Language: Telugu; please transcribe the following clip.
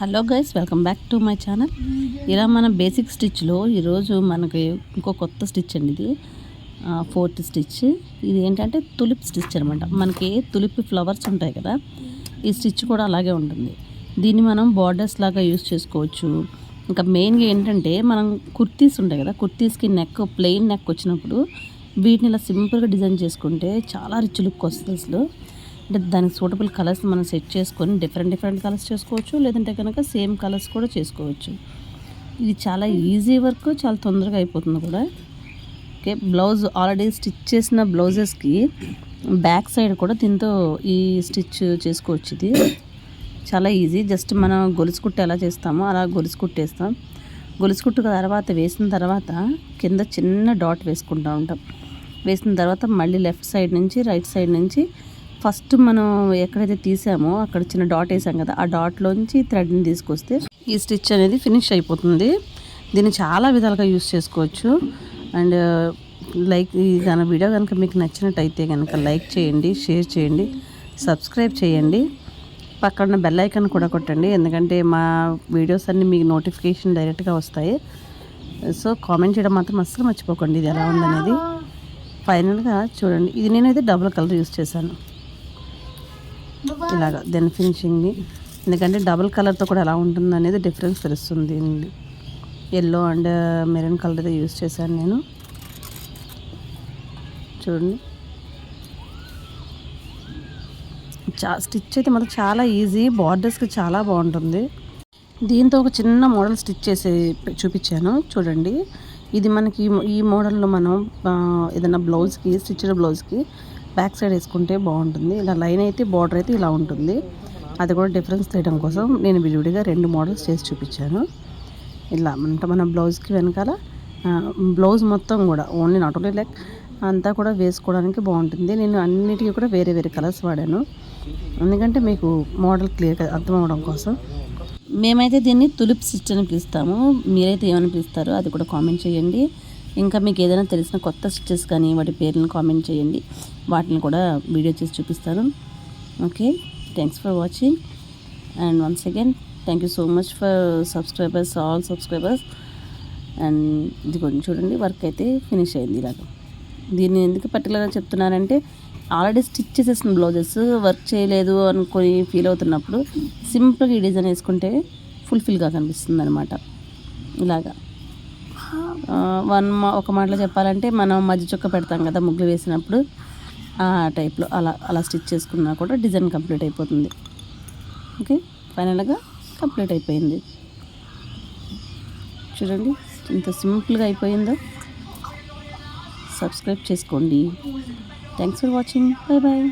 Hello guys, welcome back to my channel. ఇలా మన బేసిక్ స్టిచ్లో ఈరోజు మనకి ఇంకో కొత్త స్టిచ్ అండి. ఇది ఫోర్త్ స్టిచ్. ఇది ఏంటంటే తులిప్ స్టిచ్ అనమాట. మనకి తులిప్ ఫ్లవర్స్ ఉంటాయి కదా, ఈ స్టిచ్ కూడా అలాగే ఉంటుంది. దీన్ని మనం బార్డర్స్ లాగా యూస్ చేసుకోవచ్చు. ఇంకా మెయిన్గా ఏంటంటే మనం కుర్తీస్ ఉంటాయి కదా, కుర్తీస్కి నెక్ ప్లెయిన్ నెక్ వచ్చినప్పుడు వీటిని ఇలా సింపుల్గా డిజైన్ చేసుకుంటే చాలా రిచ్ లుక్ వస్తుంది. అసలు అంటే దానికి సూటబుల్ కలర్స్ మనం సెట్ చేసుకొని డిఫరెంట్ కలర్స్ చేసుకోవచ్చు, లేదంటే కనుక సేమ్ కలర్స్ కూడా చేసుకోవచ్చు. ఇది చాలా ఈజీ వర్క్, చాలా తొందరగా అయిపోతుంది కూడా. ఓకే, బ్లౌజ్ ఆల్రెడీ స్టిచ్ చేసిన బ్లౌజెస్కి బ్యాక్ సైడ్ కూడా దీంతో ఈ స్టిచ్ చేసుకోవచ్చు. ఇది చాలా ఈజీ. జస్ట్ మనం గొలుసు కుట్టు ఎలా చేస్తామో అలా గొలుసు కుట్టేస్తాం. గొలుసు కుట్టు తర్వాత వేసిన తర్వాత కింద చిన్న డాట్ వేసుకుంటూ ఉంటాం. వేసిన తర్వాత మళ్ళీ లెఫ్ట్ సైడ్ నుంచి రైట్ సైడ్ నుంచి ఫస్ట్ మనం ఎక్కడైతే తీసామో అక్కడ చిన్న డాట్ వేసాం కదా, ఆ డాట్లోంచి థ్రెడ్ని తీసుకొస్తే ఈ స్టిచ్ అనేది ఫినిష్ అయిపోతుంది. దీన్ని చాలా విధాలుగా యూస్ చేసుకోవచ్చు. అండ్ దాని వీడియో కనుక మీకు నచ్చినట్టయితే కనుక లైక్ చేయండి, షేర్ చేయండి, సబ్స్క్రైబ్ చేయండి, పక్కన బెల్ ఐకాన్ కూడా కొట్టండి. ఎందుకంటే మా వీడియోస్ అన్నీ మీకు నోటిఫికేషన్ డైరెక్ట్గా వస్తాయి. సో కామెంట్ చేయడం మాత్రం అస్సలు మర్చిపోకండి ఇది ఎలా ఉందనేది. ఫైనల్గా చూడండి, ఇది నేనైతే డబుల్ కలర్ యూస్ చేశాను ఇలాగా దెన్ ఫినిషింగ్ని. ఎందుకంటే డబుల్ కలర్తో కూడా ఎలా ఉంటుంది అనేది డిఫరెన్స్ తెలుస్తుంది. ఎల్లో అండ్ మెరూన్ కలర్ అయితే యూస్ చేశాను నేను. చూడండి, స్టిచ్ అయితే మాత్రం చాలా ఈజీ, బార్డర్స్కి చాలా బాగుంటుంది. దీంతో ఒక చిన్న మోడల్ స్టిచ్ చేసి చూపించాను చూడండి. ఇది మనకి ఈ మోడల్లో మనం ఏదైనా బ్లౌజ్కి స్టిచ్డ్ బ్లౌజ్కి బ్యాక్ సైడ్ వేసుకుంటే బాగుంటుంది. ఇలా లైన్ అయితే బార్డర్ అయితే ఇలా ఉంటుంది. అది కూడా డిఫరెన్స్ తీయడం కోసం నేను విడివిడిగా 2 మోడల్స్ చేసి చూపించాను. ఇలా అంటే మన బ్లౌజ్కి వెనకాల బ్లౌజ్ మొత్తం కూడా ఓన్లీ నాట్ ఓన్లీ లైక్ అంతా కూడా వేసుకోవడానికి బాగుంటుంది. నేను అన్నిటికీ కూడా వేరే వేరే కలర్స్ వాడాను, ఎందుకంటే మీకు మోడల్ క్లియర్గా అర్థం అవ్వడం కోసం. మేమైతే దీన్ని తులిప్ స్టిచ్ అని పిలుస్తాము. మీరైతే ఏమని పిలుస్తారో అది కూడా కామెంట్ చేయండి. ఇంకా మీకు ఏదైనా తెలిసిన కొత్త స్టిచెస్ కానీ వాటి పేర్లను కామెంట్ చేయండి, వాటిని కూడా వీడియో చేసి చూపిస్తాను. Okay, thanks for watching and once again thank you so much for subscribers, all subscribers. And ఇది కొంచెం చూడండి, వర్క్ అయితే ఫినిష్ అయింది. ఇలాగ దీన్ని ఎందుకు పర్టికులర్గా చెప్తున్నానంటే ఆల్రెడీ స్టిచ్ చేసేసిన బ్లౌజెస్ వర్క్ చేయలేదు అనుకొని ఫీల్ అవుతున్నప్పుడు సింపుల్గా ఈ డిజైన్ వేసుకుంటే ఫుల్ఫిల్గా కనిపిస్తుంది అనమాట. ఇలాగా ఒక మాటలో చెప్పాలంటే మనం మధ్య చుక్క పెడతాం కదా ముగ్గులు వేసినప్పుడు, ఆ టైప్లో అలా స్టిచ్ చేసుకున్నా కూడా డిజైన్ కంప్లీట్ అయిపోతుంది. ఓకే, ఫైనల్గా కంప్లీట్ అయిపోయింది. చూడండి ఇంత సింపుల్గా అయిపోయిందో. సబ్స్క్రైబ్ చేసుకోండి. Thanks for watching. Bye bye.